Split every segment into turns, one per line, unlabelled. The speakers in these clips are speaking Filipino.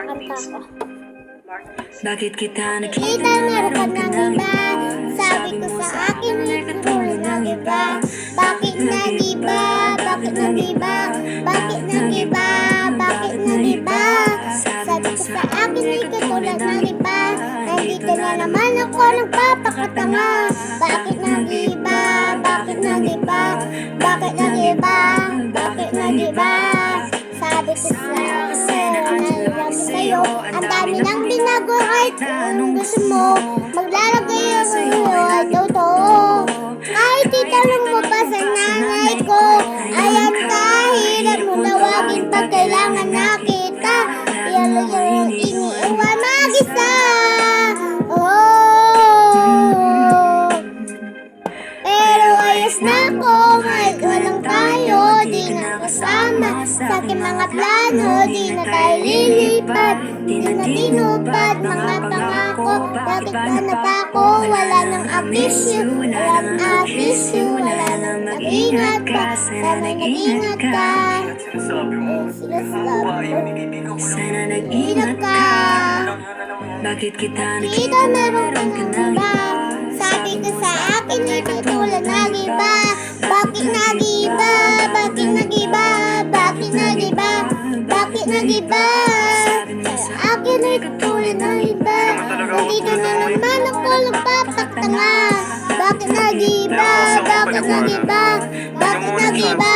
kakanta ko.
Bakit kita
Kita meron ka ng iba. Sabi ko sa akin, may katulad ng iba. Bakit nag-iba? Bakit nag-iba? Bakit nag-iba? Bakit nag-iba? Sabi ko sa akin, may katulad ng iba. Nandito na naman ako nagpapakatanga. Bakit nag-iba? Bakit nag-iba? Bakit nag-iba? Bakit nag-iba? Sabi ko sa'yo, ang dami nang binago kahit anong gusto mo. Maglalagay ako ay totoo. Kahit itanong mo pa sa nanay ko, ayan ka, hirap mo tawagin pag kailangan nakita. Yan yung iniiwan mag-isa. Oh, pero ayos na ako, kahit walang tayo, di na kasama sa aking mga plano, di na tayo lilipat, di na tinupad mga pangako. Bakit ka natako? Wala nang abisyo, wala nang abisyo, wala nang nag-ingat ka. Sana nag-ingat ka.
Sana nag-ingat ka. Bakit kita
Kita meron ka ng iba. Sabi ko sa akin, may katulad ng iba. Bakit nag-iba? Bakit nag-iba? Bakit nag-iba? Bakit nag-iba? Sa akin ay katulad ng iba. Nandito na naman ako nagpapakatanga. Bakit nag-iba? Bakit nag-iba? Bakit nag-iba?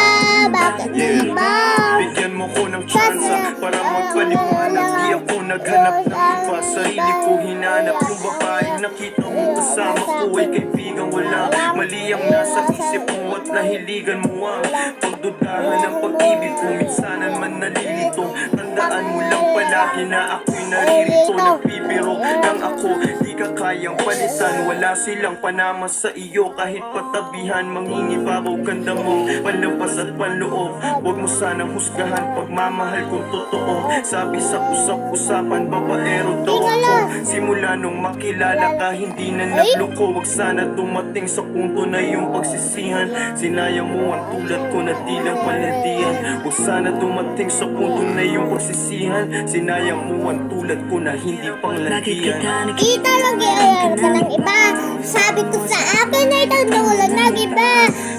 Bakit nag-iba?
Bigyan mo ko ng tsansa para magpaliwanag. Di ako naghanap ng iba. Sarili ko hinanap. Yung babaeng nakita mo kasama ko ay kaibigan. Wala mali ang nasa isip mo at nahiligan mo ang pagdudahan ng pag-ibig ko. Minsanan man nalilito. Tandaan mo lang palagi na ako'y naririto. Nagbibiro lang ako, di ka kayang palitan. Wala silang panama sa iyo. Kahit patabihan, mangingibabaw ganda mo. Panlabas at panloob, huwag mo sanang husgahan. Pagmamahal kong totoo, sabi sa usap-usapan, babaero daw ako. Simula nung makilala ka, hindi na nagloko. Huwag sana dumating sa punto na yung pagsisihan. Sinayang mo ang tulad ko na di lang palandian. Huwag sana dumating sa punto na yung pagsisihan. Sinayang mo ang tulad ko na hindi panglandian.
Kita lagi ayaw ka ng iba. Sabi ko sa akin ay katulad ng iba.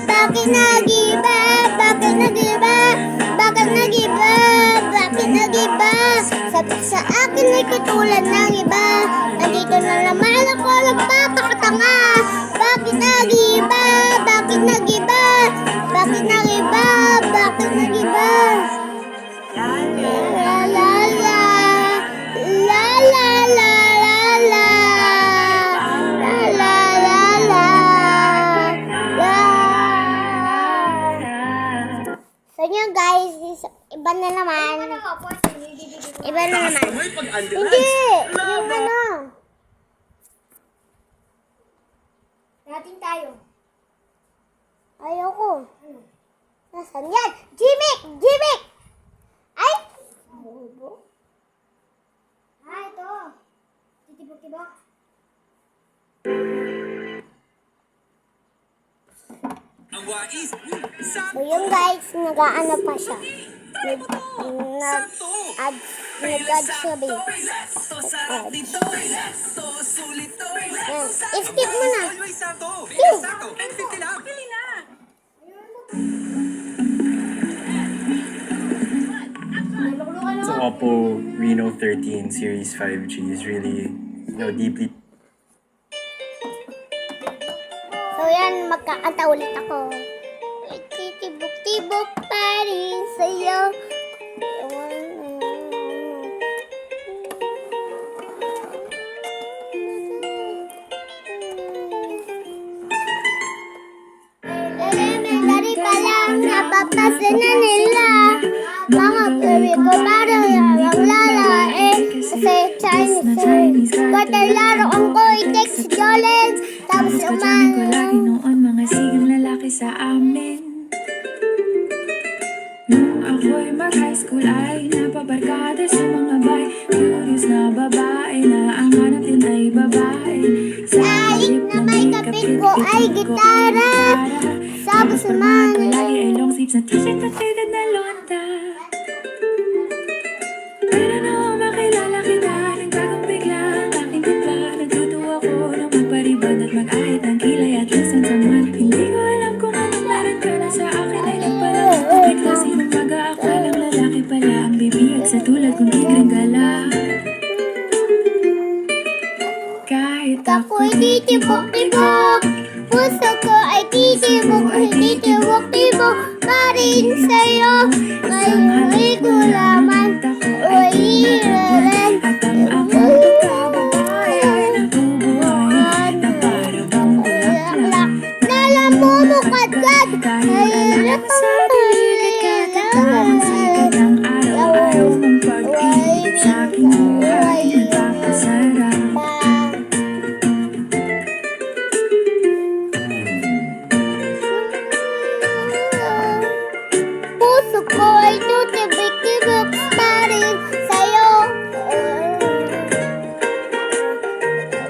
Bakit nag-iba? Bakit nag-iba? Bakit nag-iba? Bakit nag-iba? Sabi ko sa akin ay katulad ng iba. Nandito na naman ako nagpapakatanga. Bakit nag-iba? Bakit nag-iba? Bakit nag-iba? Bakit nag-iba? La la la la la la la la la la la la. So yun guys, iba na naman. Iba na naman. Hindi! Yung ano? Natin tayo. Ayoko. Nasaan yan? Jimmy! Jimmy! Ay! Bobo. Ah, ito. Titibok-tibok. So yun guys, nag-ano pa siya. Nag-add siya ba? Yan. I-skip mo na.
So Oppo Reno 13 Series 5G is really, deeply.
So yan, magkakanta ulit ako. Titibok-tibok pa rin sa'yo. Elementary pa lang, napapasa na nila. Mga baby ko parang yarang lalae. Kasi Chinese Katalaro ko i-text si Jolens. Tapos
Sabi ko lagi noon mga sigang lalaki sa amin. Nung ako'y mag-high school ay napabarkada sa mga bay. Curious na babae na ang hanap din ay babae. Sa
halip na may kapit ko ay gitara. Tapos naman
ko lagi ay long sleeves na t-shirt at faded na lonta. Pero nung makilala sa tulad kong igringgala. Kahit
Ako'y titibok-tibok, puso ko ay titibok-tibok pa rin sa'yo. Ngayon'y gulaman, uwiran.
at ang aking pagkababae ay nabubuhay na para bang bulaklak.
Nalamumukadkad,
Kahit sa dilig at katawan, sikat ang araw-araw mong pag-ibig sa aking buhay, nagpapasarap.
puso ko ay tutibik-tibok pa rin sa'yo.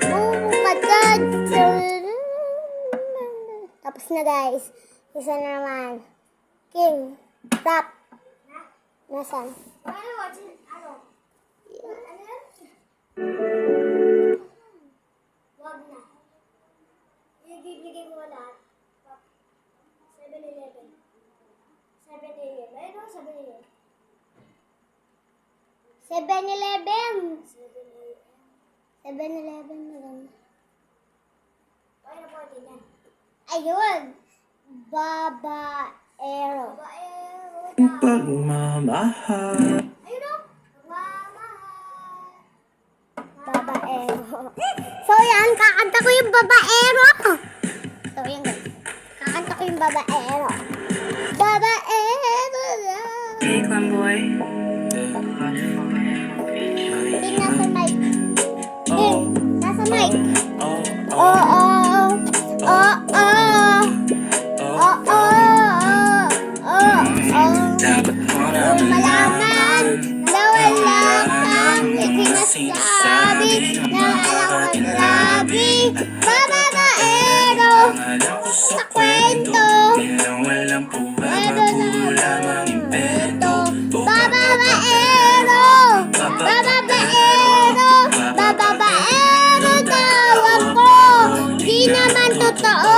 Bumukadkad. Tapos na guys. Isa na naman. King. Rap. Nasaan? Wag na. Ibibigay ko lahat. 7-Eleven. 7-Eleven. Ayun o, 7-Eleven. 7-Eleven. 7-Eleven maganda. Ayun po, tingnan. Ayun. Babaero.
Pagmamahal.
Ayun o. Babaero. So yan, kakanta ko yung babaero. So yan guys. Kakanta ko yung babaero. Babaero.
Hey, Clamboy.
Hindi nasa mic. Nasa mic.
Oh,
Oo. Oo. Oo.
dapat mo na
Malaman na wala kang sinasabi na alam ko grabe. Babaero
alam ko
sa kwento.
bilang walang
Ano na
lamang impento.
Babaero. Babaero. Babaero tawag ko. Di naman totoo.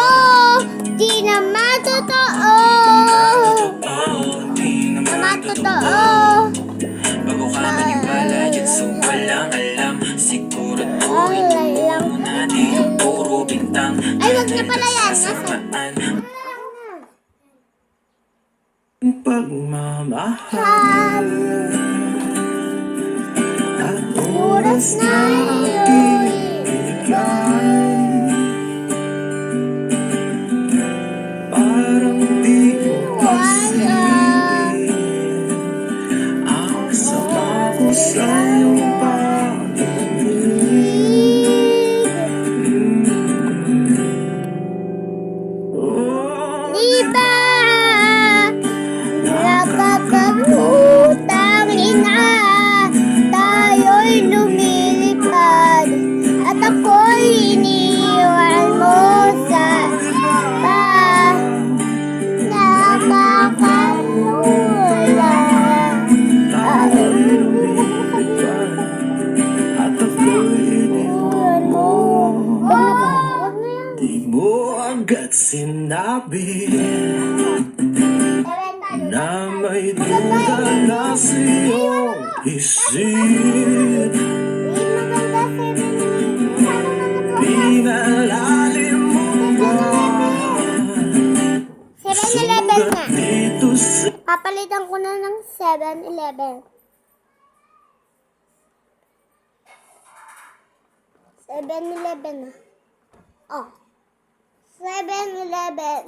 Di naman totoo.
Di
Naman totoo.
bago ka maniwala dyan sa walang alam. Sigurado
Ay,
ito
lang.
na di yung puro bintang.
Ay, wag na pala yan. Nasa.
Sasaan pagmamahal at
Oras na iyon.
parang di mo kasi
Wala.
ang sama ko sa iyong oh,
Diba? Nakakagutang ina. Tayo'y lumilipad. At ako'y iniwan mo sa iba. Nakakalula.
tayo'y lumilipad at ako'y iniwan mo.
Wag na yan.
Di mo agad sinabi na may duda na sa iyong isip. Pinalalim mo ba
7-Eleven na.
dito sa
Papalitan ko na ng 7-Eleven. 7-Eleven na. Oh. 7-Eleven.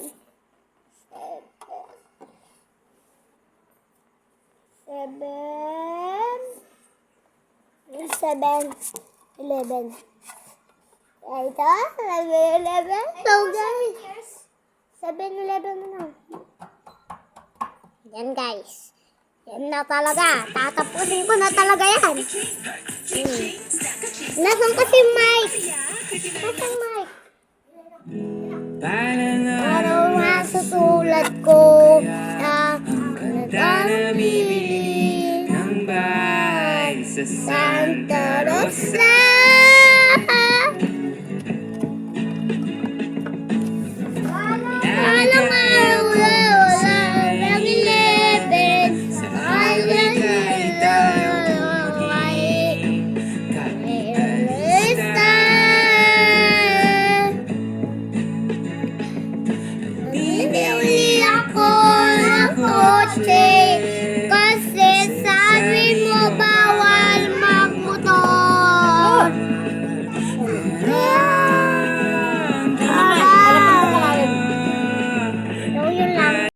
7-Eleven. Ito, 7-Eleven. So guys, 7-Eleven na. Yan guys. Yan na talaga. Tatapusin ko na talaga yan. Nasaan kasi mic? Nasaan mic? Araw nga sa tulad ko na nag-amibili
ng bahay sa
Santa Rosa.